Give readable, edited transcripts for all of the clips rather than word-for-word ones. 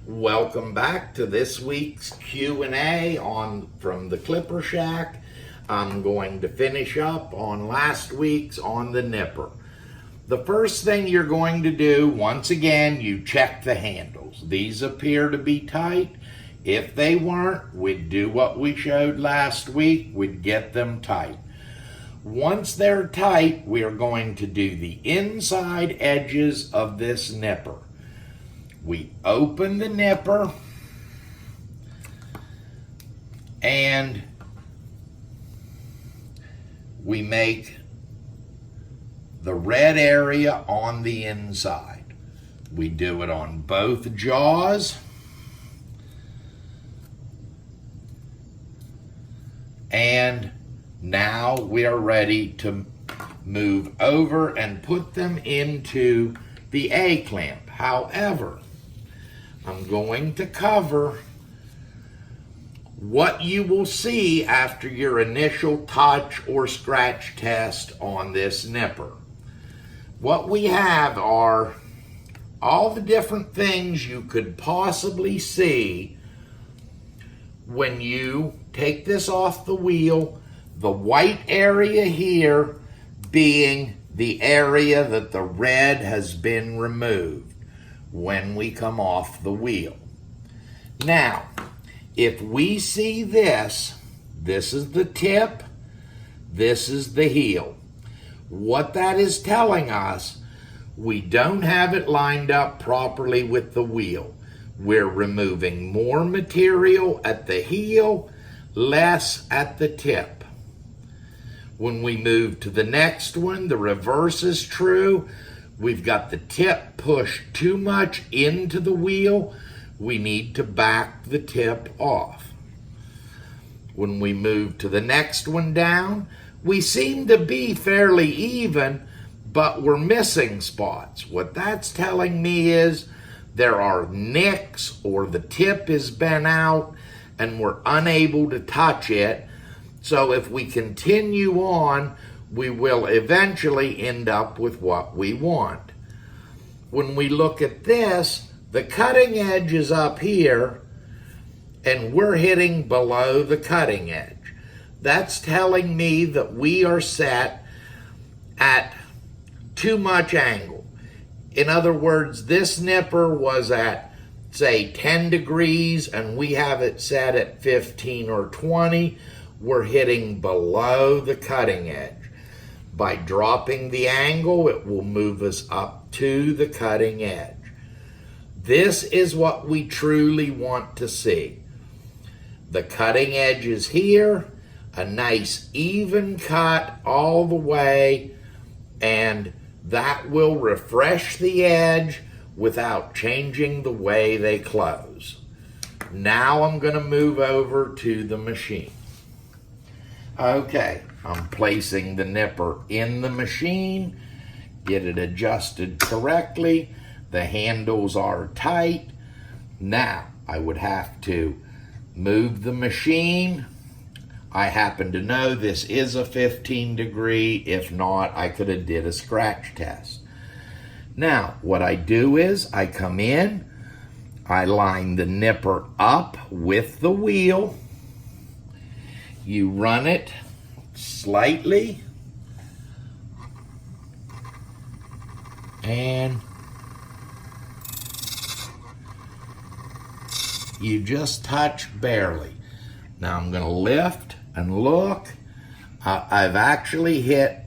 Welcome back to this week's Q&A from the Clipper Shack. I'm going to finish up on last week's on the nipper. The first thing you're going to do, once again, you check the handles. These appear to be tight. If they weren't, we'd do what we showed last week. We'd get them tight. Once they're tight, we are going to do the inside edges of this nipper. We open the nipper and we make the red area on the inside. We do it on both jaws. And now we are ready to move over and put them into the A-clamp. However, I'm going to cover what you will see after your initial touch or scratch test on this nipper. What we have are all the different things you could possibly see when you take this off the wheel. The white area here being the area that the red has been removed when we come off the wheel. Now, if we see this is the tip, this is the heel. What that is telling us, we don't have it lined up properly with the wheel. We're removing more material at the heel, less at the tip. When we move to the next one, the reverse is true. We've got the tip pushed too much into the wheel. We need to back the tip off. When we move to the next one down, we seem to be fairly even, but we're missing spots. What that's telling me is there are nicks or the tip is bent out and we're unable to touch it. So if we continue on, we will eventually end up with what we want. When we look at this, the cutting edge is up here and we're hitting below the cutting edge. That's telling me that we are set at too much angle. In other words, this nipper was at, say, 10 degrees and we have it set at 15 or 20. We're hitting below the cutting edge. By dropping the angle, it will move us up to the cutting edge. This is what we truly want to see. The cutting edge is here, a nice even cut all the way, and that will refresh the edge without changing the way they close. Now I'm going to move over to the machine. Okay, I'm placing the nipper in the machine, get it adjusted correctly. The handles are tight. Now I would have to move the machine. I happen to know this is a 15 degree. If not, I could have did a scratch test. Now, what I do is I come in, I line the nipper up with the wheel. You run it slightly and you just touch barely. Now I'm going to lift and look. I've actually hit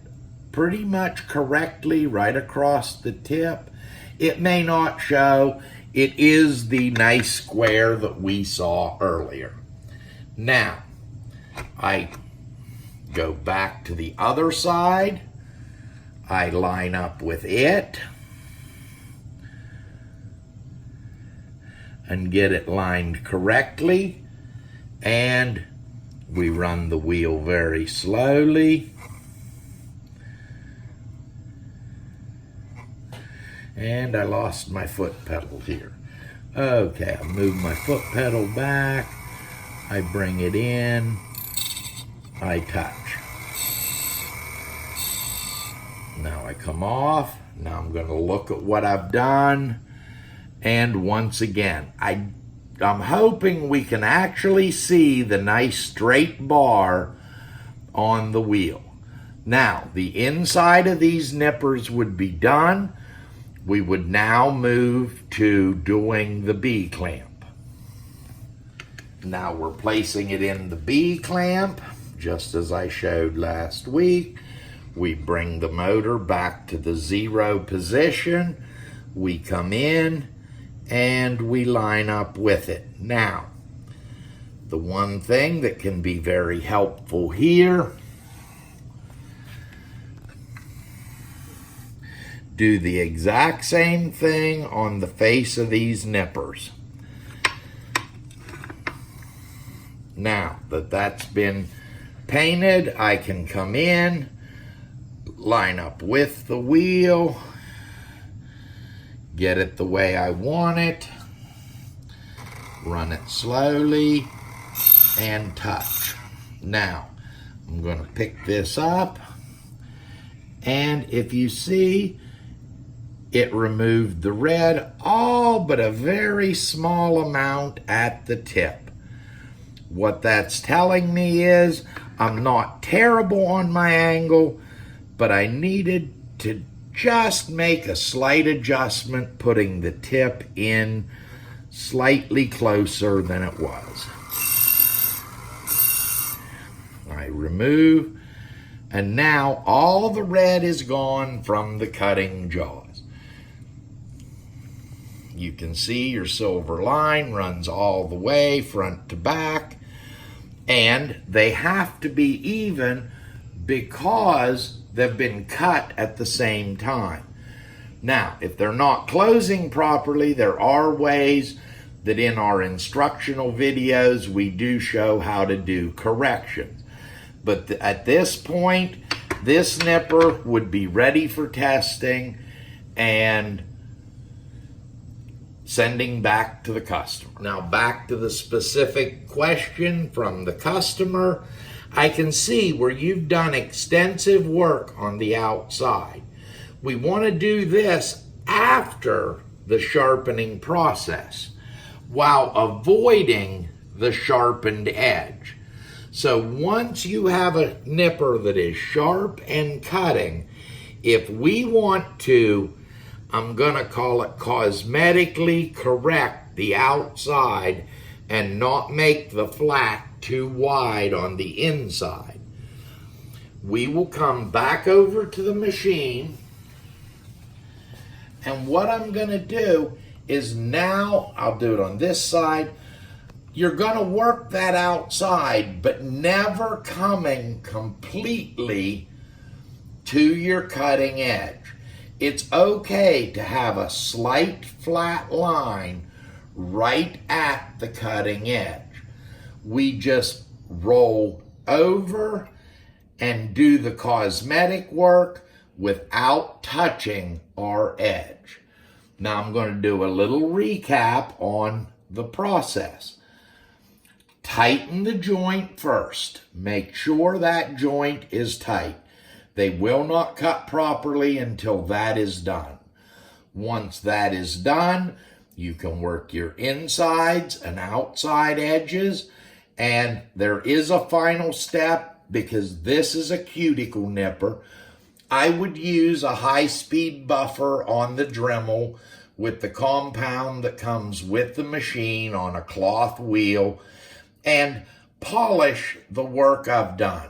pretty much correctly right across the tip. It may not show. It is the nice square that we saw earlier. Now, I go back to the other side. I line up with it and get it lined correctly. And we run the wheel very slowly. And I lost my foot pedal here. Okay, I move my foot pedal back. I bring it in. I touch. Now I come off. Now I'm going to look at what I've done. And once again, I'm hoping we can actually see the nice straight bar on the wheel. Now, the inside of these nippers would be done. We would now move to doing the B-clamp. Now we're placing it in the B-clamp, just as I showed last week. We bring the motor back to the 0 position. We come in and we line up with it. Now, the one thing that can be very helpful here, do the exact same thing on the face of these nippers. Now that that's been painted, I can come in, line up with the wheel, get it the way I want it, run it slowly, and touch. Now, I'm going to pick this up, and if you see, it removed the red, all but a very small amount at the tip. What that's telling me is I'm not terrible on my angle, but I needed to just make a slight adjustment, putting the tip in slightly closer than it was. I remove, and now all the red is gone from the cutting jaws. You can see your silver line runs all the way front to back, and they have to be even because they've been cut at the same time. Now, if they're not closing properly, there are ways that in our instructional videos we do show how to do corrections. But at this point, this nipper would be ready for testing and sending back to the customer. Now back to the specific question from the customer. I can see where you've done extensive work on the outside. We want to do this after the sharpening process while avoiding the sharpened edge. So once you have a nipper that is sharp and cutting, if we want to, I'm going to call it cosmetically correct the outside and not make the flat too wide on the inside, we will come back over to the machine, and what I'm going to do is now, I'll do it on this side, you're going to work that outside, but never coming completely to your cutting edge. It's okay to have a slight flat line right at the cutting edge. We just roll over and do the cosmetic work without touching our edge. Now I'm going to do a little recap on the process. Tighten the joint first. Make sure that joint is tight. They will not cut properly until that is done. Once that is done, you can work your insides and outside edges, and there is a final step because this is a cuticle nipper. I would use a high-speed buffer on the Dremel with the compound that comes with the machine on a cloth wheel and polish the work I've done.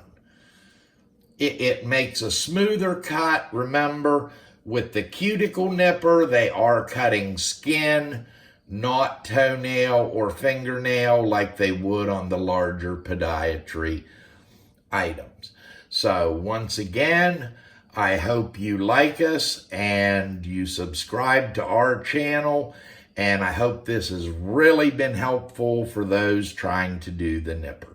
It makes a smoother cut. Remember, with the cuticle nipper, they are cutting skin, not toenail or fingernail like they would on the larger podiatry items. So once again, I hope you like us and you subscribe to our channel, and I hope this has really been helpful for those trying to do the nipper.